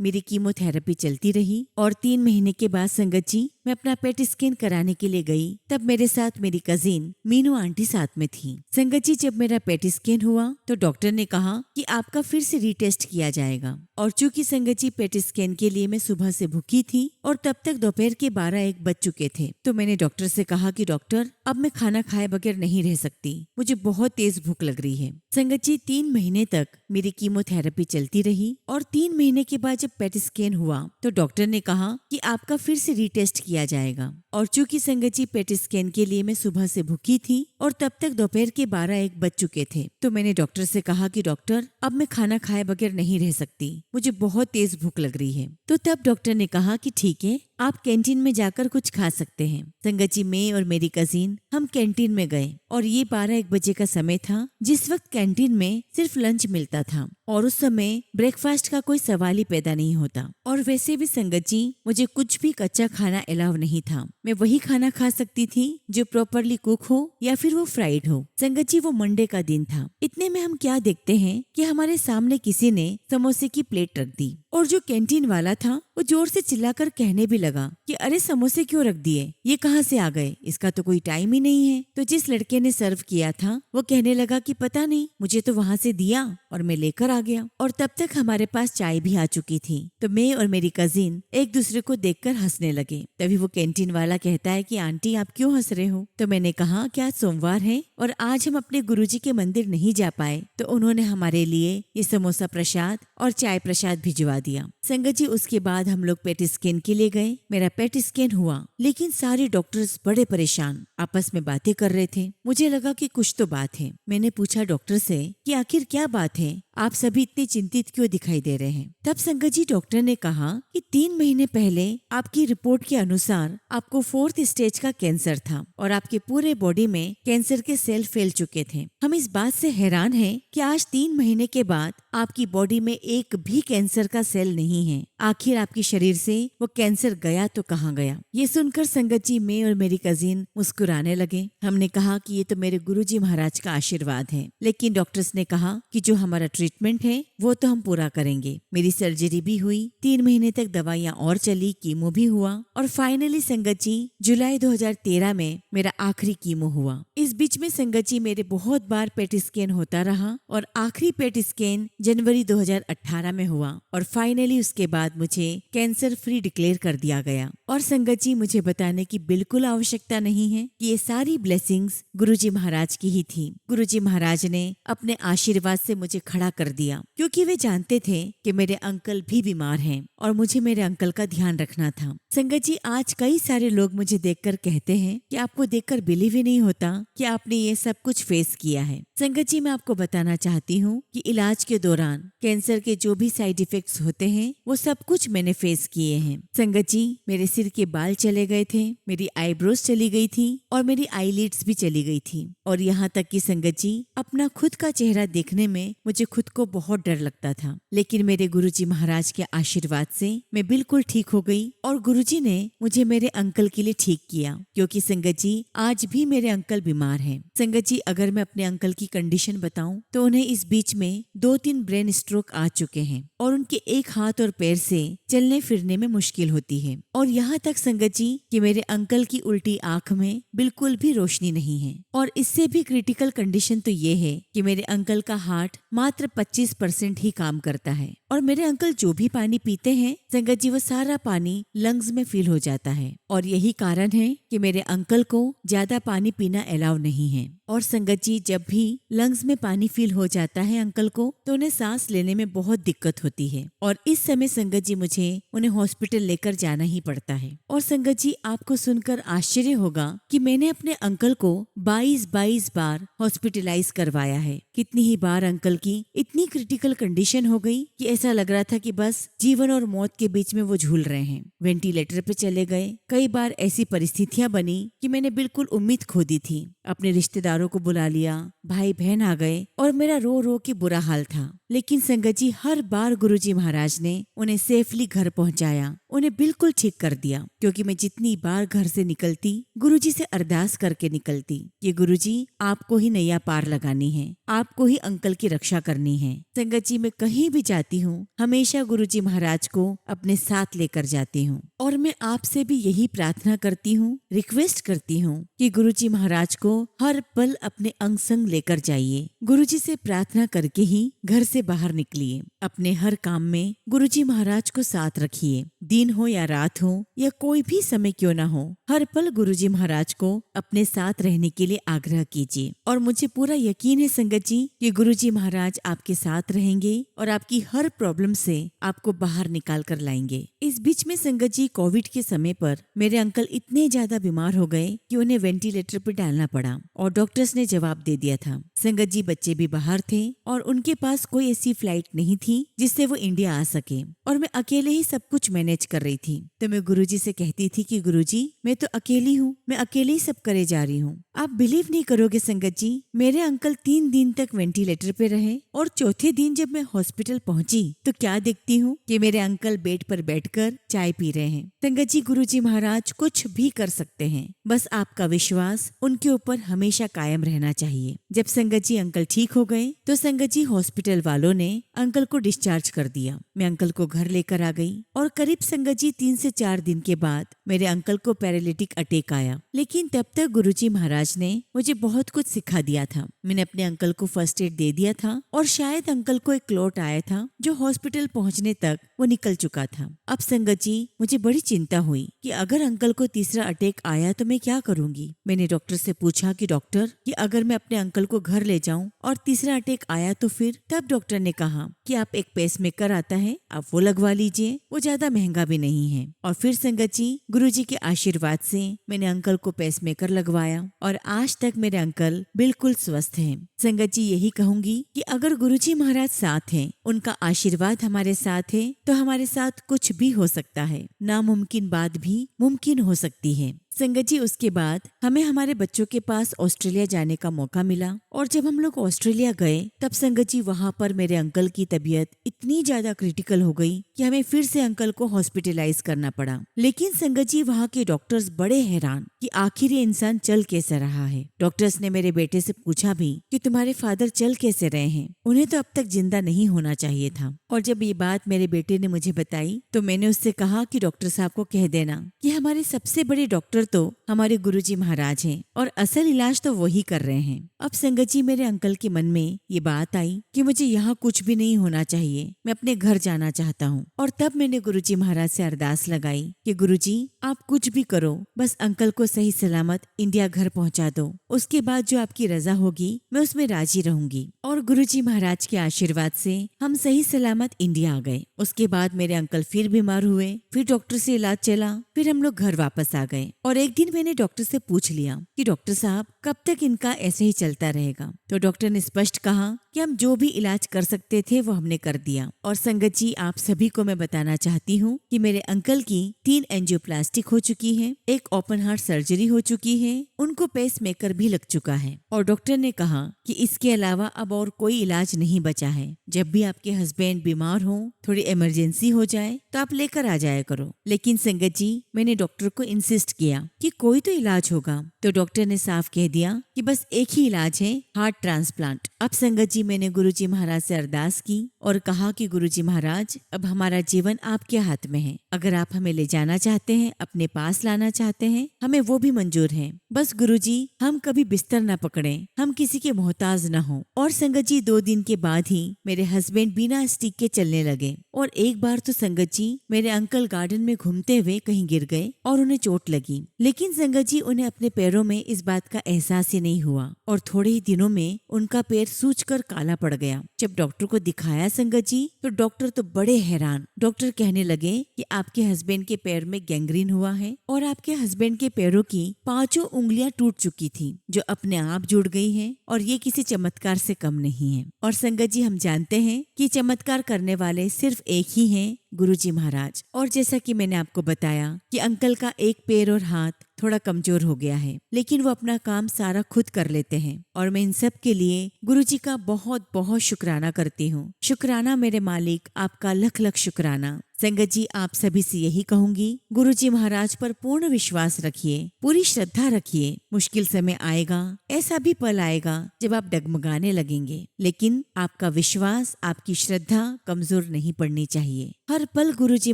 मेरी कीमोथेरेपी चलती रही और 3 महीने के बाद संगत जी मैं अपना पेट स्कैन कराने के लिए गई। तब मेरे साथ मेरी कजिन मीनू आंटी साथ में थी। संगत जी जब मेरा पेट स्कैन हुआ तो डॉक्टर ने कहा कि आपका फिर से रीटेस्ट किया जाएगा। और चूंकि संगत जी पेट स्कैन के लिए मैं सुबह से भूखी थी और तब तक दोपहर के 12-1 बज चुके थे, तो मैंने डॉक्टर से कहा कि डॉक्टर अब मैं खाना खाए बगैर नहीं रह सकती, मुझे बहुत तेज भूख लग रही है। संगत जी 3 महीने तक मेरी कीमोथेरेपी चलती रही और 3 महीने के बाद जब पेट स्कैन हुआ तो डॉक्टर ने कहा कि आपका फिर से रीटेस्ट किया जाएगा। और चूंकि संगत जी पेट स्कैन के लिए मैं सुबह से भूखी थी और तब तक दोपहर के 12-1 बज चुके थे, तो मैंने डॉक्टर से कहा कि डॉक्टर अब मैं खाना खाए बगैर नहीं रह सकती, मुझे बहुत तेज भूख लग रही है। तो तब डॉक्टर ने कहा कि ठीक है, आप कैंटीन में जाकर कुछ खा सकते हैं। संगत जी मैं और मेरी कजिन हम कैंटीन में गए और ये 12-1 बजे का समय था, जिस वक्त कैंटीन में सिर्फ लंच मिलता था और उस समय ब्रेकफास्ट का कोई सवाल ही पैदा नहीं होता। और वैसे भी संगत जी मुझे कुछ भी कच्चा खाना अलाउ नहीं था। मैं वही खाना खा सकती थी जो प्रॉपरली कुक हो या फिर वो फ्राइड हो। संगत जी वो मंडे का दिन था। इतने में हम क्या देखते हैं कि हमारे सामने किसी ने समोसे की प्लेट रख दी और जो कैंटीन वाला था वो जोर से चिल्लाकर कहने भी लगा कि अरे समोसे क्यों रख दिए, ये कहाँ से आ गए, इसका तो कोई टाइम ही नहीं है। तो जिस लड़के ने सर्व किया था वो कहने लगा कि पता नहीं, मुझे तो वहां से दिया और मैं लेकर आ गया। और तब तक हमारे पास चाय भी आ चुकी थी। तो मैं और मेरी कजिन एक दूसरे को देखकर हंसने लगे। तभी वो कैंटीन वाला कहता है कि आंटी आप क्यों हंस रहे हो। तो मैंने कहा कि आज सोमवार है और आज हम अपने गुरुजी के मंदिर नहीं जा पाए, तो उन्होंने हमारे लिए ये समोसा प्रसाद और चाय प्रसाद भिजवा दिया। संगत जी उसके बाद हम लोग पेट स्कैन के लिए गए। मेरा पेट स्कैन हुआ लेकिन सारे डॉक्टर्स बड़े परेशान आपस में बातें कर रहे थे। मुझे लगा कि कुछ तो बात है। मैंने पूछा डॉक्टर से कि आखिर क्या बात है, आप सभी इतने चिंतित क्यों दिखाई दे रहे हैं। तब संगत जी डॉक्टर ने कहा कि 3 महीने पहले आपकी रिपोर्ट के अनुसार आपको 4th स्टेज का कैंसर था और आपके पूरे बॉडी में कैंसर के सेल फैल चुके थे। हम इस बात से हैरान हैं कि आज 3 महीने के बाद आपकी बॉडी में एक भी कैंसर का सेल नहीं है। आखिर आपके शरीर से वो कैंसर गया तो कहाँ गया। ये सुनकर संगत जी मैं और मेरी कजिन मुस्कुराने लगे। हमने कहा कि ये तो मेरे गुरुजी महाराज का आशीर्वाद है, लेकिन डॉक्टर्स ने कहा कि जो हमारा ट्रीटमेंट है वो तो हम पूरा करेंगे। मेरी सर्जरी भी हुई, 3 महीने तक दवाइयाँ और चली, कीमो भी हुआ और फाइनली संगत जी जुलाई 2013 में मेरा आखिरी कीमो हुआ। इस बीच में संगत जी मेरे बहुत बार पेट स्कैन होता रहा और आखिरी पेट स्कैन जनवरी 2018 में हुआ और फाइनली उसके बाद मुझे कैंसर फ्री डिक्लेयर कर दिया गया। और संगत जी मुझे बताने की बिल्कुल आवश्यकता नहीं है कि ये सारी ब्लेसिंग्स गुरुजी महाराज की ही थी। गुरुजी महाराज ने अपने आशीर्वाद से मुझे खड़ा कर दिया, क्योंकि वे जानते थे कि मेरे अंकल भी बीमार हैं और मुझे मेरे अंकल का ध्यान रखना था। संगत जी आज कई सारे लोग मुझे देखकर कहते हैं कि आपको देखकर बिलीव ही नहीं होता कि आपने ये सब कुछ फेस किया है। संगत जी मैं आपको बताना चाहती हूँ कि इलाज के दौरान कैंसर के जो भी साइड इफेक्ट्स होते हैं वो सब कुछ मैंने फेस किए हैं। संगत जी मेरे सिर के बाल चले गए थे, मेरी आईब्रोज चली गई थी और मेरी आईलिड्स भी चली गई थी। और यहाँ तक कि संगत जी अपना खुद का चेहरा देखने में मुझे खुद को बहुत डर लगता था, लेकिन मेरे गुरुजी महाराज के आशीर्वाद से मैं बिल्कुल ठीक हो गई और गुरुजी ने मुझे मेरे अंकल के लिए ठीक किया, क्योंकि संगत जी आज भी मेरे अंकल बीमार हैं। संगत जी अगर मैं अपने अंकल की कंडीशन बताऊं तो उन्हें इस बीच में 2-3 ब्रेन स्ट्रोक आ चुके हैं और उनके एक हाथ और पैर से चलने फिरने में मुश्किल होती है। और यहाँ तक संगत जी कि मेरे अंकल की उल्टी आंख में बिल्कुल भी रोशनी नहीं है। और इससे भी क्रिटिकल कंडीशन तो ये है कि मेरे अंकल का हार्ट मात्र 25% ही काम करता है। और मेरे अंकल जो भी पानी पीते हैं संगत जी, वो सारा पानी लंग्स में फिल हो जाता है। और यही कारण है कि मेरे अंकल को ज्यादा पानी पीना अलाउ नहीं है। और संगत जी, जब भी लंग्स में पानी फिल हो जाता है अंकल को, तो उन्हें सांस लेने में बहुत दिक्कत होती है। और इस समय संगत जी मुझे उन्हें हॉस्पिटल लेकर जाना ही पड़ता है। और संगत जी, आपको सुनकर आश्चर्य होगा कि मैंने अपने अंकल को 22 बार हॉस्पिटलाइज करवाया है। कितनी ही बार अंकल की इतनी क्रिटिकल कंडीशन हो गई कि ऐसा लग रहा था कि बस जीवन और मौत के बीच में वो झूल रहे हैं। वेंटिलेटर पे चले गए। कई बार ऐसी परिस्थितियां बनी कि मैंने बिल्कुल उम्मीद खो दी थी। अपने रिश्तेदारों को बुला लिया, भाई बहन आ गए और मेरा रो रो के बुरा हाल था। लेकिन संगत जी, हर बार गुरुजी महाराज ने उन्हें सेफली घर पहुंचाया, उन्हें बिल्कुल ठीक कर दिया। क्योंकि मैं जितनी बार घर से निकलती गुरुजी से अरदास करके निकलती कि गुरुजी, आपको ही नैया पार लगानी है, आपको ही अंकल की रक्षा करनी है। संगत जी, मैं कहीं भी जाती हूँ हमेशा गुरुजी महाराज को अपने साथ लेकर जाती हूँ। और मैं आपसे भी यही प्रार्थना करती हूँ, रिक्वेस्ट करती हूँ कि गुरुजी महाराज को हर पल अपने अंग संग लेकर जाइए। गुरुजी से प्रार्थना करके ही घर से बाहर निकलिए। अपने हर काम में गुरुजी महाराज को साथ रखिए। दिन हो या रात हो या कोई भी समय क्यों ना हो, हर पल गुरुजी महाराज को अपने साथ रहने के लिए आग्रह कीजिए। और मुझे पूरा यकीन है संगत जी कि गुरुजी महाराज आपके साथ रहेंगे और आपकी हर प्रॉब्लम से आपको बाहर निकाल कर लाएंगे। इस बीच में संगत जी, कोविड के समय पर मेरे अंकल इतने ज्यादा बीमार हो गए कि उन्हें वेंटिलेटर पर डालना पड़ा और डॉक्टर्स ने जवाब दे दिया था। संगत जी, बच्चे भी बाहर थे और उनके पास कोई ऐसी फ्लाइट नहीं थी जिससे वो इंडिया आ सके और मैं अकेले ही सब कुछ मैनेज कर रही थी। तो मैं गुरुजी से कहती थी कि गुरुजी, मैं तो अकेली हूँ, मैं अकेले ही सब करे जा रही हूँ। आप बिलीव नहीं करोगे संगत जी, मेरे अंकल 3 दिन तक वेंटिलेटर पे रहे और चौथे दिन जब मैं हॉस्पिटल पहुंची तो क्या देखती हूँ कि मेरे अंकल बेड पर बैठकर चाय पी रहे हैं। संगत जी, गुरुजी महाराज कुछ भी कर सकते हैं, बस आपका विश्वास उनके ऊपर हमेशा कायम रहना चाहिए। जब संगत जी अंकल ठीक हो गए तो संगत जी हॉस्पिटल वालों ने अंकल को डिस्चार्ज कर दिया। मैं अंकल को घर लेकर आ गई और करीब संगत जी 3 से 4 दिन के बाद मेरे अंकल को पैरालिटिक अटैक आया। लेकिन तब तक गुरुजी महाराज ने मुझे बहुत कुछ सिखा दिया था। मैंने अपने अंकल को फर्स्ट एड दे दिया था और शायद अंकल को एक क्लॉट आया था जो हॉस्पिटल पहुंचने तक वो निकल चुका था। अब संगत जी, मुझे बड़ी चिंता हुई कि अगर अंकल को तीसरा अटैक आया तो मैं क्या करूंगी। मैंने डॉक्टर से पूछा कि डॉक्टर, कि अगर मैं अपने अंकल को घर ले जाऊं और तीसरा अटैक आया तो फिर? तब डॉक्टर ने कहा कि आप एक पेसमेकर आता है, आप वो लगवा लीजिए, वो ज्यादा महंगा भी नहीं है। और फिर संगत जी, गुरुजी के आशीर्वाद से मैंने अंकल को पेसमेकर लगवाया और आज तक मेरे अंकल बिल्कुल स्वस्थ हैं। संगत जी, यही कहूंगी कि अगर गुरुजी महाराज साथ हैं, उनका आशीर्वाद हमारे साथ है, तो हमारे साथ कुछ भी हो सकता है। नामुमकिन बात भी मुमकिन हो सकती है। संगत जी, उसके बाद हमें हमारे बच्चों के पास ऑस्ट्रेलिया जाने का मौका मिला और जब हम लोग ऑस्ट्रेलिया गए तब संगत जी वहाँ पर मेरे अंकल की तबीयत इतनी ज्यादा क्रिटिकल हो गई कि हमें फिर से अंकल को हॉस्पिटलाइज करना पड़ा। लेकिन संगत जी, वहाँ के डॉक्टर्स बड़े हैरान कि आखिर ये इंसान चल कैसे रहा है। डॉक्टर्स ने मेरे बेटे से पूछा भी कि तुम्हारे फादर चल कैसे रहे हैं, उन्हें तो अब तक जिंदा नहीं होना चाहिए था। और जब ये बात मेरे बेटे ने मुझे बताई तो मैंने उससे कहा कि डॉक्टर साहब को कह देना कि हमारे सबसे बड़े डॉक्टर तो हमारे गुरुजी महाराज हैं और असल इलाज तो वही कर रहे हैं। अब संगत जी, मेरे अंकल के मन में ये बात आई कि मुझे यहाँ कुछ भी नहीं होना चाहिए, मैं अपने घर जाना चाहता हूँ। और तब मैंने गुरुजी महाराज से अरदास लगाई कि गुरुजी, आप कुछ भी करो, बस अंकल को सही सलामत इंडिया घर पहुँचा दो। उसके बाद जो आपकी रजा होगी मैं उसमें राजी रहूंगी। और गुरुजी महाराज के आशीर्वाद से हम सही सलामत इंडिया आ गए। उसके बाद मेरे अंकल फिर बीमार हुए, फिर डॉक्टर से इलाज चला, फिर हम लोग घर वापस आ गए। और एक दिन मैंने डॉक्टर से पूछ लिया कि डॉक्टर साहब, कब तक इनका ऐसे ही चलता रहेगा? तो डॉक्टर ने स्पष्ट कहा कि हम जो भी इलाज कर सकते थे वो हमने कर दिया। और संगत जी, आप सभी को मैं बताना चाहती हूँ कि मेरे अंकल की 3 एंजियोप्लास्टिक हो चुकी है, एक ओपन हार्ट सर्जरी हो चुकी है, उनको पेस मेकर भी लग चुका है। और डॉक्टर ने कहा कि इसके अलावा अब और कोई इलाज नहीं बचा है। जब भी आपके हस्बैंड बीमार हो, थोड़ी इमरजेंसी हो जाए तो आप लेकर आ जाया करो। लेकिन संगत जी, मैंने डॉक्टर को इंसिस्ट किया कि कोई तो इलाज होगा। तो डॉक्टर ने साफ कह दिया कि बस एक ही इलाज है, हार्ट ट्रांसप्लांट। अब संगत जी, मैंने गुरुजी महाराज से अरदास की और कहा कि गुरुजी महाराज, अब हमारा जीवन आपके हाथ में है। अगर आप हमें ले जाना चाहते हैं, अपने पास लाना चाहते हैं, हमें वो भी मंजूर है। बस गुरुजी, हम कभी बिस्तर न पकड़ें, हम किसी के मोहताज न हो। और संगत जी, 2 दिन के बाद ही मेरे हस्बैंड बिना स्टिक के चलने लगे। और एक बार तो संगत जी, मेरे अंकल गार्डन में घूमते हुए कहीं गिर गए और उन्हें चोट लगी। लेकिन संगत जी, उन्हें अपने पैरों में इस बात का एहसास ही नहीं हुआ और थोड़े ही दिनों में उनका पैर सूजकर काला पड़ गया। जब डॉक्टर को दिखाया संगत जी, तो डॉक्टर तो बड़े हैरान। डॉक्टर कहने लगे कि आपके हस्बैंड के पैर में गैंग्रीन हुआ है और आपके हस्बैंड के पैरों की 5 उंगलियां टूट चुकी थी, जो अपने आप जुड़ गई हैं और ये किसी चमत्कार से कम नहीं है। और संगत जी, हम जानते हैं कि चमत्कार करने वाले सिर्फ एक ही हैं, गुरुजी महाराज। और जैसा कि मैंने आपको बताया कि अंकल का एक पैर और हाथ थोड़ा कमजोर हो गया है, लेकिन वो अपना काम सारा खुद कर लेते हैं। और मैं इन सब के लिए गुरुजी का बहुत बहुत शुक्राना करती हूँ। शुक्राना मेरे मालिक, आपका लख लख शुक्राना। संगत जी, आप सभी से यही कहूंगी, गुरुजी महाराज पर पूर्ण विश्वास रखिए, पूरी श्रद्धा रखिए। मुश्किल समय आएगा, ऐसा भी पल आएगा जब आप डगमगाने लगेंगे, लेकिन आपका विश्वास, आपकी श्रद्धा कमजोर नहीं पड़नी चाहिए। हर पल गुरुजी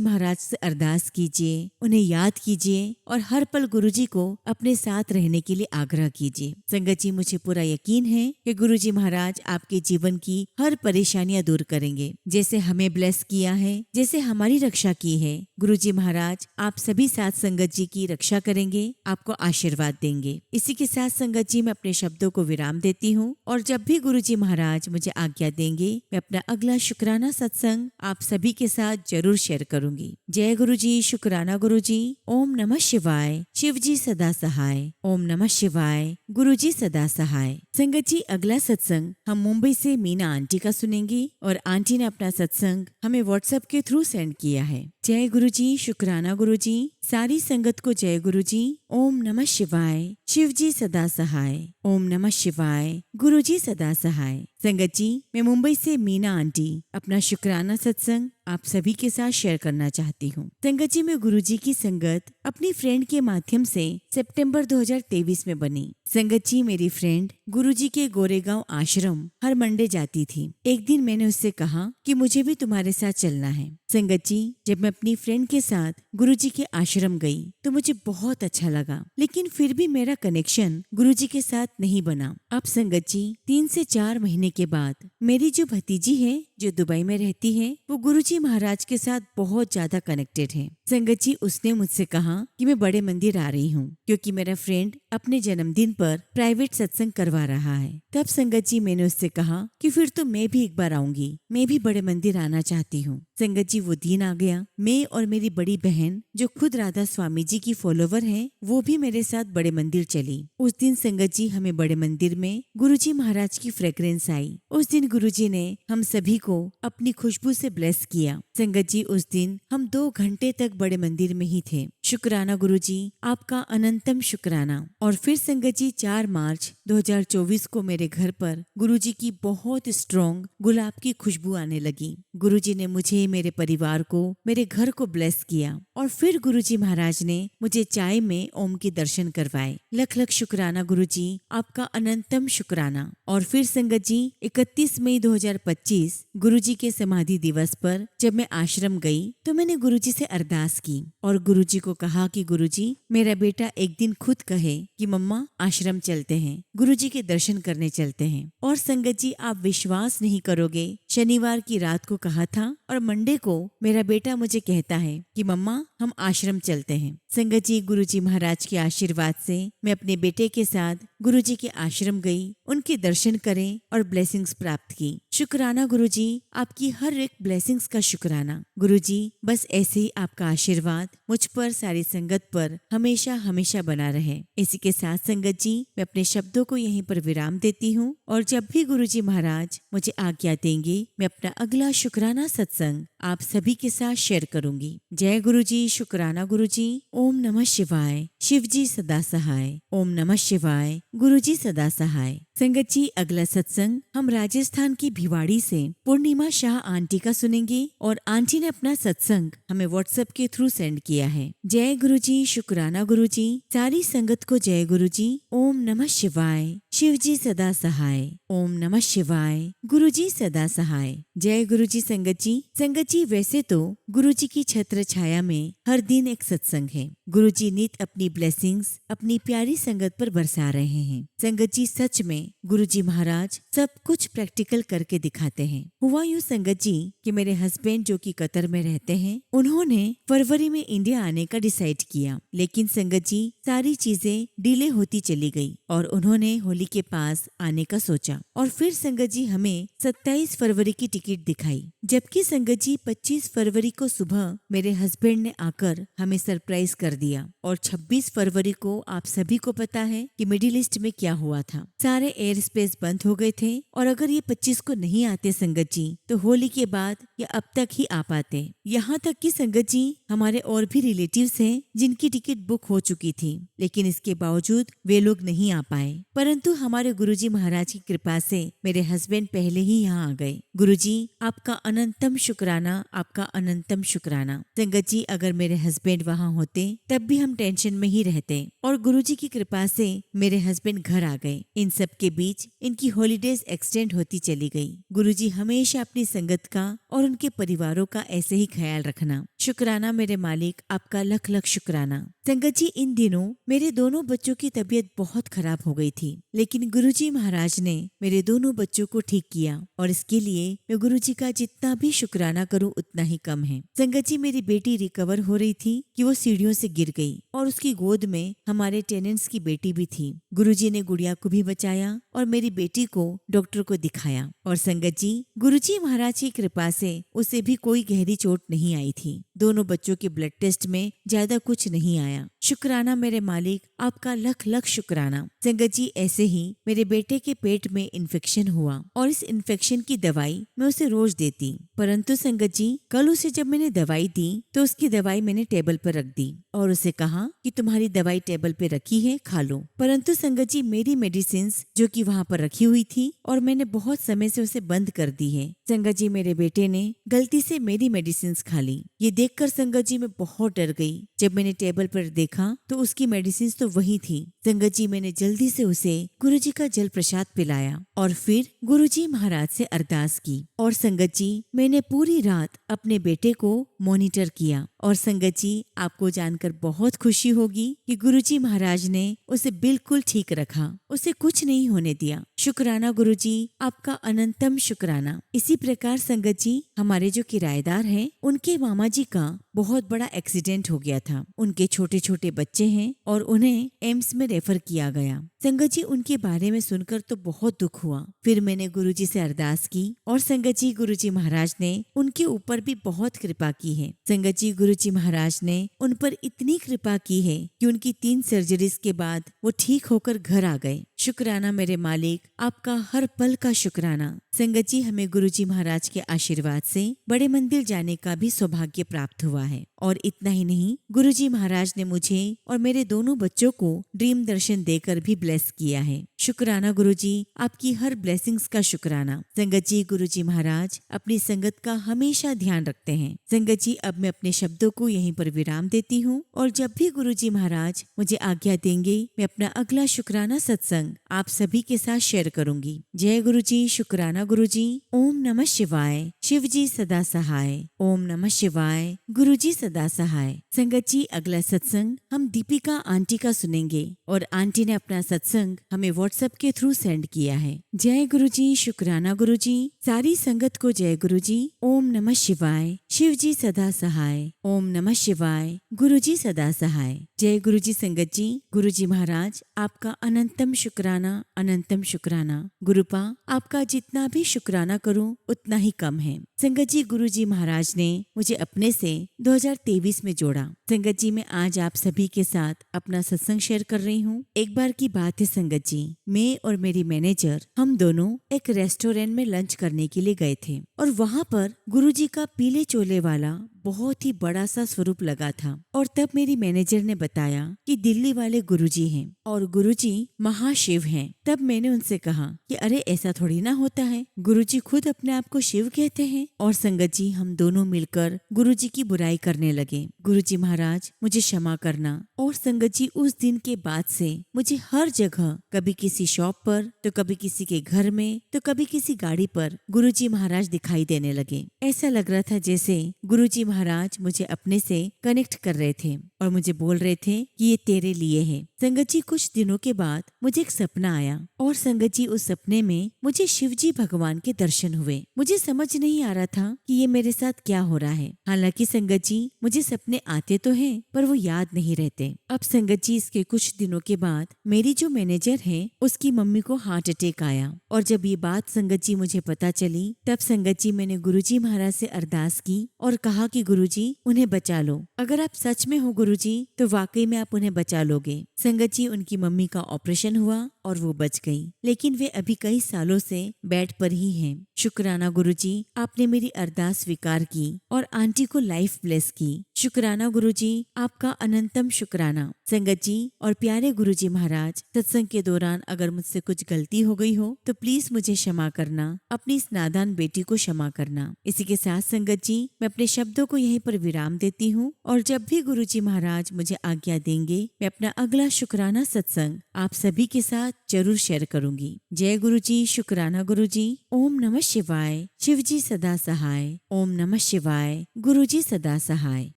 महाराज से अरदास कीजिए, उन्हें याद कीजिए और हर पल गुरुजी को अपने साथ रहने के लिए आग्रह कीजिए। संगत जी, मुझे पूरा यकीन है कि गुरुजी महाराज आपके जीवन की हर परेशानियां दूर करेंगे। जैसे हमें ब्लेस किया है, जैसे हमारी रक्षा की है, गुरुजी महाराज आप सभी साथ संगत जी की रक्षा करेंगे, आपको आशीर्वाद देंगे। इसी के साथ संगत जी, मैं अपने शब्दों को विराम देती हूँ और जब भी गुरुजी महाराज मुझे आज्ञा देंगे, मैं अपना अगला शुक्राना सत्संग आप सभी के साथ जरूर शेयर करूंगी। जय गुरुजी, शुक्राना गुरुजी। ओम नमः शिवाय। शिव जी सदा सहाय। ओम नमः शिवाय। गुरुजी सदा सहाय। संगत जी, अगला सत्संग हम मुंबई से मीना आंटी का सुनेंगे और आंटी ने अपना सत्संग हमें व्हाट्सएप के थ्रू सेंड किया है। जय गुरुजी, शुक्राना गुरुजी। सारी संगत को जय गुरुजी। ओम नमः शिवाय। शिव जी सदा सहाय। ओम नमः शिवाय। गुरुजी सदा सहाय। संगत जी, मैं मुंबई से मीना आंटी अपना शुक्राना सत्संग आप सभी के साथ शेयर करना चाहती हूँ। संगत जी, मैं गुरुजी की संगत अपनी फ्रेंड के माध्यम से सितंबर 2023 में बनी। संगत जी, मेरी फ्रेंड गुरुजी के गोरेगांव आश्रम हर मंडे जाती थी। एक दिन मैंने उससे कहा कि मुझे भी तुम्हारे साथ चलना है। संगत जी, जब मैं अपनी फ्रेंड के साथ गुरुजी के आश्रम गई तो मुझे बहुत अच्छा लगा, लेकिन फिर भी मेरा कनेक्शन गुरुजी के साथ नहीं बना। अब संगत जी, 3 से 4 महीने के बाद मेरी जो भतीजी है, जो दुबई में रहती है, वो गुरुजी महाराज के साथ बहुत ज्यादा कनेक्टेड है। संगत जी, उसने मुझसे कहा कि मैं बड़े मंदिर आ रही हूँ क्योंकि मेरा फ्रेंड अपने जन्मदिन पर प्राइवेट सत्संग करवा रहा है। तब संगत जी, मैंने उससे कहा कि फिर तो मैं भी एक बार आऊंगी, मैं भी बड़े मंदिर आना चाहती हूँ। संगत जी, वो दिन आ गया। मैं और मेरी बड़ी बहन, जो खुद राधा स्वामी जी की फॉलोवर है, वो भी मेरे साथ बड़े मंदिर चली। उस दिन संगत जी, हमें बड़े मंदिर में गुरुजी महाराज की फ्रेग्रेंस आई। उस दिन गुरुजी ने हम सभी को अपनी खुशबू से ब्लेस किया। संगत जी, उस दिन हम 2 घंटे तक बड़े मंदिर में ही थे। शुक्राना गुरुजी, आपका अनंतम शुक्राना। और फिर संगत जी, 4 मार्च 2024 को मेरे घर पर गुरुजी की बहुत स्ट्रॉन्ग गुलाब की खुशबू आने लगी। गुरुजी ने मुझे, मेरे परिवार को, मेरे घर को ब्लेस किया। और फिर गुरुजी महाराज ने मुझे चाय में ओम के दर्शन करवाए। लख लख शुक्राना गुरुजी, आपका अनंतम शुक्राना। और फिर संगत जी, 31 मई 2025 गुरुजी के समाधि दिवस पर जब मैं आश्रम गई तो मैंने गुरुजी से अरदास की और गुरुजी को कहा कि गुरुजी, मेरा बेटा एक दिन खुद कहे कि मम्मा आश्रम चलते हैं, गुरुजी के दर्शन करने चलते हैं। और संगत जी, आप विश्वास नहीं करोगे, शनिवार की रात को कहा था और मंडे को मेरा बेटा मुझे कहता है कि मम्मा हम आश्रम चलते हैं। संगत जी, गुरुजी महाराज के आशीर्वाद से मैं अपने बेटे के साथ गुरुजी के आश्रम गई, उनके दर्शन करें और ब्लेसिंग्स प्राप्त की। शुक्राना गुरुजी, आपकी हर एक ब्लेसिंग्स का शुक्राना। गुरुजी, बस ऐसे ही आपका आशीर्वाद मुझ पर, सारी संगत पर हमेशा हमेशा बना रहे। इसी के साथ संगत जी, मैं अपने शब्दों को यहीं पर विराम देती हूँ और जब भी गुरुजी महाराज मुझे आज्ञा देंगे, मैं अपना अगला शुक्राना सत्संग आप सभी के साथ शेयर करूंगी। जय गुरुजी, शुक्राना गुरुजी। ओम नमः शिवाय। शिव जी सदा सहाय। ओम नमः शिवाय। गुरुजी सदा सहाय। संगत जी, अगला सत्संग हम राजस्थान की भिवाड़ी से पूर्णिमा शाह आंटी का सुनेंगे और आंटी ने अपना सत्संग हमें व्हाट्सएप के थ्रू सेंड किया है। जय गुरु जी, शुक्राना गुरु जी, सारी संगत को जय गुरु जी। ओम नमः शिवाय, शिव जी सदा सहाय। ओम नमः शिवाय, गुरु जी सदा सहाय। जय गुरु जी। संगत जी वैसे तो गुरु जी की छत्र छाया में हर दिन एक सत्संग है। गुरु जी नित अपनी ब्लेसिंग्स अपनी प्यारी संगत पर बरसा रहे हैं। संगत जी, सच में गुरु जी महाराज सब कुछ प्रैक्टिकल करके दिखाते हैं। हुआ यूँ संगत जी कि मेरे हस्बैंड जो कि कतर में रहते हैं, उन्होंने फरवरी में इंडिया आने का डिसाइड किया, लेकिन संगत जी सारी चीजें डिले होती चली गई और उन्होंने होली के पास आने का सोचा और फिर संगत जी हमें 27 फरवरी की टिकट दिखाई, जबकि संगत जी 25 फरवरी को सुबह मेरे हस्बैंड ने आकर हमें सरप्राइज कर दिया। और 26 फरवरी को आप सभी को पता है कि मिडिल ईस्ट में क्या हुआ था, सारे एयर स्पेस बंद हो गए थे और अगर ये 25 को नहीं आते संगत जी तो होली के बाद ये अब तक ही आ पाते। यहाँ तक कि संगत जी हमारे और भी रिलेटिव्स हैं जिनकी टिकट बुक हो चुकी थी, लेकिन इसके बावजूद वे लोग नहीं आ पाए। परंतु हमारे गुरुजी महाराज की कृपा से मेरे हस्बैंड पहले ही यहाँ आ गए। गुरुजी आपका अनंतम शुक्राना, आपका अनंतम शुक्राना। संगत जी अगर मेरे हस्बैंड वहाँ होते तब भी हम टेंशन में ही रहते और गुरुजी की कृपा से मेरे हस्बैंड घर आ गए। इन सब के बीच इनकी हॉलीडेज एक्सटेंड होती चली गई। गुरुजी हमेशा अपनी संगत का और उनके परिवारों का ऐसे ही ख्याल रखना। शुक्राना मेरे मालिक, आपका लख लख शुक्राना। संगत जी इन दिनों मेरे दोनों बच्चों की तबीयत बहुत खराब हो गई थी, लेकिन गुरुजी महाराज ने मेरे दोनों बच्चों को ठीक किया और इसके लिए मैं गुरुजी का जितना भी शुक्राना करूं उतना ही कम है। संगत जी मेरी बेटी रिकवर हो रही थी कि वो सीढ़ियों से गिर गई और उसकी गोद में हमारे टेनेंट्स की बेटी भी थी। गुरुजी ने गुड़िया को भी बचाया और मेरी बेटी को डॉक्टर को दिखाया और संगत जी गुरुजी महाराज की कृपा से उसे भी कोई गहरी चोट नहीं आई थी। दोनों बच्चों के ब्लड टेस्ट में ज्यादा कुछ नहीं आया। शुक्राना मेरे मालिक, आपका लख लख शुक्राना। संगत जी ऐसे ही मेरे बेटे के पेट में इन्फेक्शन हुआ और इस इन्फेक्शन की दवाई मैं उसे रोज देती, परंतु संगत जी कल उसे जब मैंने दवाई दी तो उसकी दवाई मैंने टेबल पर रख दी और उसे कहा कि तुम्हारी दवाई टेबल पे रखी है, खा लो। परंतु संगत जी मेरी मेडिसिन जो कि वहाँ पर रखी हुई थी और मैंने बहुत समय से उसे बंद कर दी है। संगत जी मेरे बेटे ने गलती से मेरी मेडिसिन खा ली। ये देखकर संगत जी मैं बहुत डर गई। जब मैंने टेबल पर देखा तो उसकी मेडिसिन तो वही थी। संगत जी मैंने जल्दी से उसे गुरुजी का जल प्रसाद पिलाया और फिर गुरुजी महाराज से अरदास की और संगत जी मैंने पूरी रात अपने बेटे को मॉनिटर किया और संगत जी आपको जानकर बहुत खुशी होगी कि गुरुजी महाराज ने उसे बिल्कुल ठीक रखा, उसे कुछ नहीं होने दिया। शुक्राना गुरुजी, आपका अनंतम शुक्राना। इसी प्रकार संगत जी हमारे जो किराएदार हैं उनके मामा जी का बहुत बड़ा एक्सीडेंट हो गया था। उनके छोटे छोटे बच्चे हैं और उन्हें एम्स में रेफर किया गया। संगत जी उनके बारे में सुनकर तो बहुत दुख हुआ। फिर मैंने गुरुजी से अरदास की और संगत जी गुरुजी महाराज ने उनके ऊपर भी बहुत कृपा की है। संगत जी गुरुजी महाराज ने उन पर इतनी कृपा की है कि उनकी 3 सर्जरीज के बाद वो ठीक होकर घर आ गए। शुक्राना मेरे मालिक, आपका हर पल का शुक्राना। संगत जी हमें गुरुजी महाराज के आशीर्वाद से बड़े मंदिर जाने का भी सौभाग्य प्राप्त हुआ है और इतना ही नहीं, गुरुजी महाराज ने मुझे और मेरे दोनों बच्चों को ड्रीम दर्शन देकर भी ब्लेस किया है। शुक्राना गुरुजी, आपकी हर ब्लेसिंग्स का शुक्राना। संगत जी गुरुजी महाराज अपनी संगत का हमेशा ध्यान रखते हैं। संगत जी अब मैं अपने शब्दों को यहीं पर विराम देती हूँ और जब भी गुरुजी महाराज मुझे आज्ञा देंगे मैं अपना अगला शुक्राना सत्संग आप सभी के साथ शेयर करूंगी। जय गुरुजी, शुक्राना गुरुजी। ओम नमः शिवाय, शिव जी सदा सहाय। ओम नमः शिवाय, गुरुजी सदा सहाय। संगत जी अगला सत्संग हम दीपिका आंटी का सुनेंगे और आंटी ने अपना सत्संग हमें व्हाट्सएप के थ्रू सेंड किया है। जय गुरुजी, शुक्राना गुरुजी। सारी संगत को जय गुरुजी। ओम नमः शिवाय, शिव जी सदा सहाय। ओम नमः शिवाय, गुरुजी सदा सहाय। जय गुरुजी। संगत जी गुरुजी महाराज आपका अनंतम शुक्राना, अनंतम शुक्राना। गुरुपा आपका जितना भी शुक्राना करूं उतना ही कम है। संगत जी गुरुजी महाराज ने मुझे अपने से 2023 में जोड़ा। संगत जी मैं आज आप सभी के साथ अपना सत्संग शेयर कर रही हूँ। एक बार की बात है संगत जी, मैं और मेरी मैनेजर हम दोनों एक रेस्टोरेंट में लंच करने के लिए गए थे और वहाँ पर गुरुजी का पीले चोले वाला बहुत ही बड़ा सा स्वरूप लगा था और तब मेरी मैनेजर ने बताया कि दिल्ली वाले गुरुजी हैं और गुरुजी महाशिव हैं। तब मैंने उनसे कहा कि अरे ऐसा थोड़ी ना होता है, गुरुजी खुद अपने आप को शिव कहते हैं। और संगत जी, हम दोनों मिलकर गुरुजी की बुराई करने लगे। गुरुजी महाराज मुझे क्षमा करना। और संगत जी, उस दिन के बाद से मुझे हर जगह, कभी किसी शॉप पर तो कभी किसी के घर में तो कभी किसी गाड़ी पर गुरुजी महाराज दिखाई देने लगे। ऐसा लग रहा था जैसे गुरुजी महाराज मुझे अपने से कनेक्ट कर रहे थे और मुझे बोल रहे थे कि ये तेरे लिए है। संगत जी, कुछ दिनों के बाद मुझे एक सपना आया और संगत जी, उस सपने में मुझे शिवजी भगवान के दर्शन हुए। मुझे समझ नहीं आ रहा था कि ये मेरे साथ क्या हो रहा है। हालांकि संगत जी, मुझे सपने आते तो हैं पर वो याद नहीं रहते। अब संगत जी, इसके कुछ दिनों के बाद मेरी जो मैनेजर है उसकी मम्मी को हार्ट अटैक आया और जब ये बात संगत जी मुझे पता चली, तब संगत जी मैंने गुरुजी महाराज से अरदास की और कहा कि गुरुजी उन्हें बचा लो। अगर आप सच में हो गुरुजी तो वाकई में आप उन्हें बचा लोगे। संगत जी, उनकी मम्मी का ऑपरेशन हुआ और वो बच गई, लेकिन वे अभी कई सालों से बेड पर ही हैं। शुक्राना गुरुजी, आपने मेरी अरदास स्वीकार की और आंटी को लाइफ ब्लेस की। शुक्राना गुरुजी, आपका अनंतम शुक्राना। संगत जी और प्यारे गुरुजी महाराज, सत्संग के दौरान अगर मुझसे कुछ गलती हो गई हो तो प्लीज मुझे क्षमा करना। अपनी इस नादान बेटी को क्षमा करना। इसी के साथ संगत जी, मैं अपने शब्दों को यहीं पर विराम देती हूँ और जब भी गुरुजी महाराज मुझे आज्ञा देंगे, मैं अपना अगला शुक्राना सत्संग आप सभी के साथ जरूर शेयर करूंगी। जय गुरुजी, शुक्राना गुरुजी। ओम नमः शिवाय। शिवजी सदा सहाय। ओम नमः शिवाय। गुरुजी सदा सहाय।